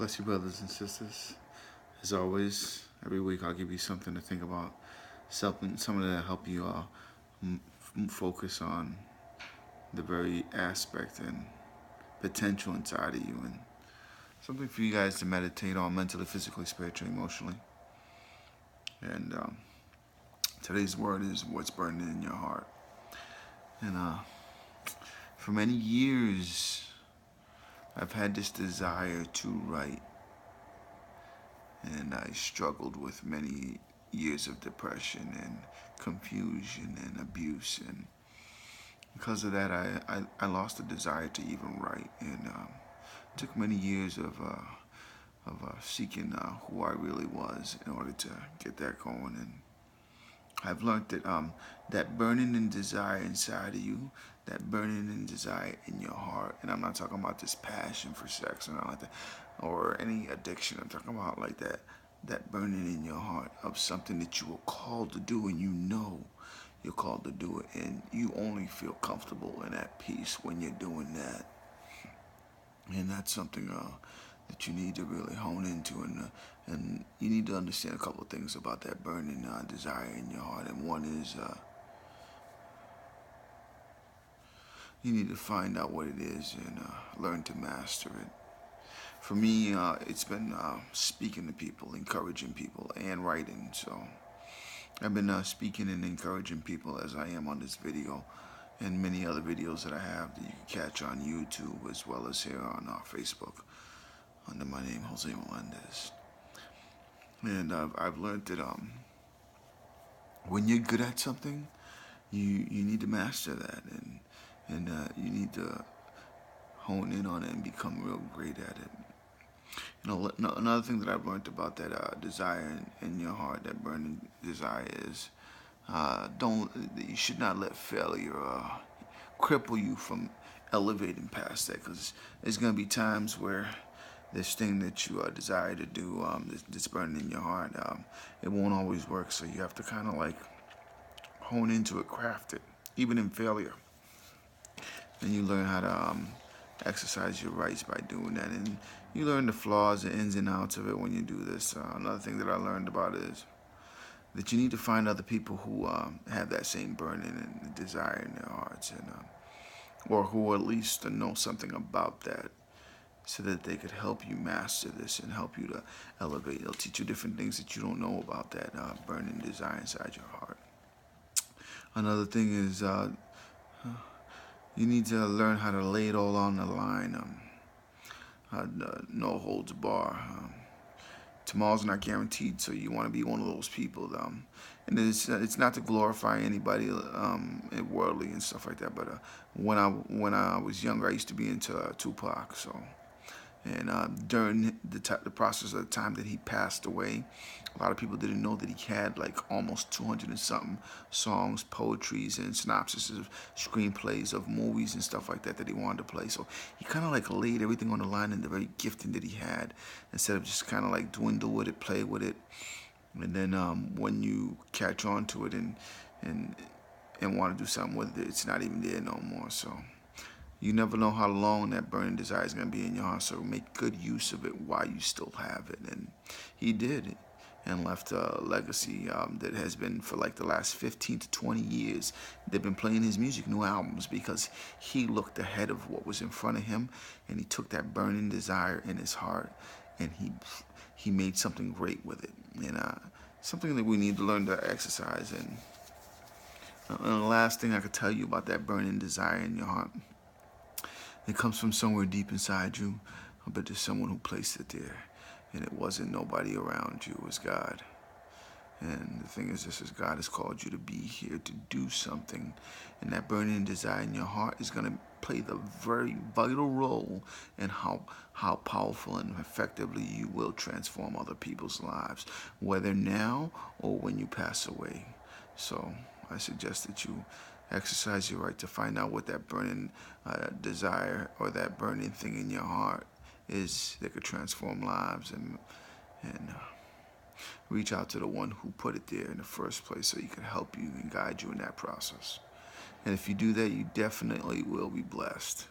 Bless you, brothers and sisters. As always, every week I'll give you something to think about, something to help you focus on the very aspect and potential inside of you, and something for you guys to meditate on mentally, physically, spiritually, emotionally. And today's word is what's burning in your heart. And for many years, I've had this desire to write, and I struggled with many years of depression and confusion and abuse, and because of that I lost the desire to even write, and it took many years of seeking who I really was in order to get that going. And I've learned that that burning and desire inside of you, that burning and desire in your heart, and I'm not talking about this passion for sex or nothing like that, or any addiction. I'm talking about like that burning in your heart of something that you were called to do, and you know you're called to do it, and you only feel comfortable and at peace when you're doing that. And that's something that you need to really hone into, and you need to understand a couple of things about that burning desire in your heart. And one is you need to find out what it is and learn to master it. For me, it's been speaking to people, encouraging people, and writing. So I've been speaking and encouraging people as I am on this video and many other videos that I have that you can catch on YouTube as well as here on Facebook under my name, Jose Melendez. And I've learned that when you're good at something, you need to master that, and you need to hone in on it and become real great at it. Another thing that I've learned about that desire in your heart, that burning desire, is you should not let failure cripple you from elevating past that, because there's going to be times where this thing that you desire to do, that's burning in your heart, it won't always work. So you have to kind of like hone into it, craft it, even in failure. And you learn how to exercise your rights by doing that. And you learn the flaws and ins and outs of it when you do this. Another thing that I learned about it is that you need to find other people who have that same burning and desire in their hearts, and or who at least know something about that, so that they could help you master this and help you to elevate. They'll teach you different things that you don't know about that burning desire inside your heart. Another thing is you need to learn how to lay it all on the line. No holds bar. Tomorrow's not guaranteed, so you want to be one of those people. And it's not to glorify anybody worldly and stuff like that. But when I was younger, I used to be into Tupac. So, and during the process of the time that he passed away, a lot of people didn't know that he had like almost 200 and something songs, poetries, and synopses of screenplays of movies and stuff like that that he wanted to play. So he kind of like laid everything on the line in the very gifting that he had, instead of just kind of like dwindle with it, play with it. And then when you catch on to it and want to do something with it, it's not even there no more. So you never know how long that burning desire is going to be in your heart, so make good use of it while you still have it. And he did, and left a legacy that has been for like the last 15 to 20 years. They've been playing his music, new albums, because he looked ahead of what was in front of him, and he took that burning desire in his heart, and he made something great with it, and something that we need to learn to exercise. And the last thing I could tell you about that burning desire in your heart, it comes from somewhere deep inside you, but there's someone who placed it there. And it wasn't nobody around you, it was God. And the thing is, this is God has called you to be here to do something. And that burning desire in your heart is going to play the very vital role in how powerful and effectively you will transform other people's lives, whether now or when you pass away. So I suggest that you exercise your right to find out what that burning desire or that burning thing in your heart is that could transform lives, and reach out to the one who put it there in the first place, so he can help you and guide you in that process. And if you do that, you definitely will be blessed.